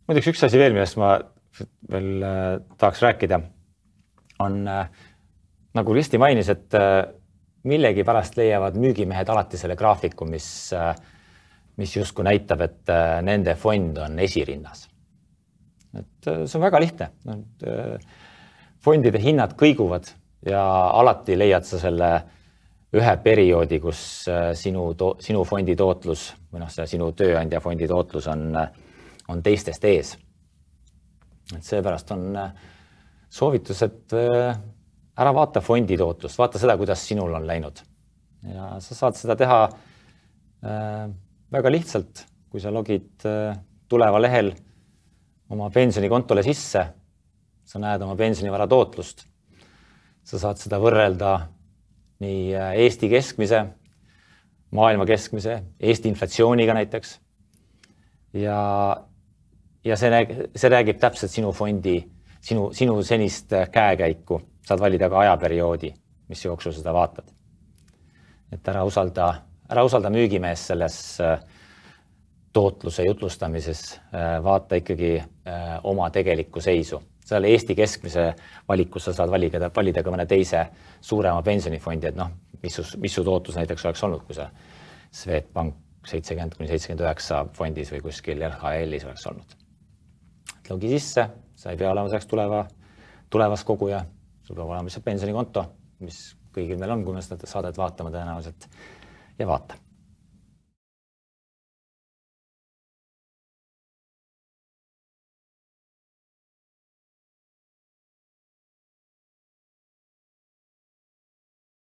Muidugi üks asi veel, millest ma veel tahaks rääkida, on nagu Risti mainis, et millegi pärast leiavad müügimehed alati selle graafiku, mis justkui näitab, et nende fond on esirinnas. Et see on väga lihtne. Fondide hinnad kõiguvad ja alati leiad sa selle ühe perioodi, kus sinu fondi tootlus või sinu tööandja fondi tootlus on teistest ees. Et seepärast on soovitus, et ära vaata fondi tootlust, vaata seda, kuidas sinul on läinud. Ja sa saad seda teha väga lihtsalt, kui sa logid tuleva lehel oma pensionikontole sisse, sa näed oma pensionivara tootlust. Sa saad seda võrrelda nii Eesti keskmise, maailma keskmise, Eesti inflatsiooniga näiteks. Ja see räägib täpselt sinu fondi, sinu senist käekäiku. Saad valida ka ajaperioodi, mis jooksul seda vaatad. Et ära usalda müügimees selles tootluse jutlustamises, vaata ikkagi oma tegelikku seisu. Seal Eesti keskmise valikus sa saad valida ka mõne teise suurema pensionifondi, et mis su tootlus näiteks oleks olnud, kui see Swedbank 70–79 fondis või kuskil RHL-is oleks olnud. Logi sisse, sa ei pea olema selleks tulevas koguja, sul peab olema pensionikonto, mis kõigil meil on, kui me seda saadet vaatame tõenäoliselt ja vaata.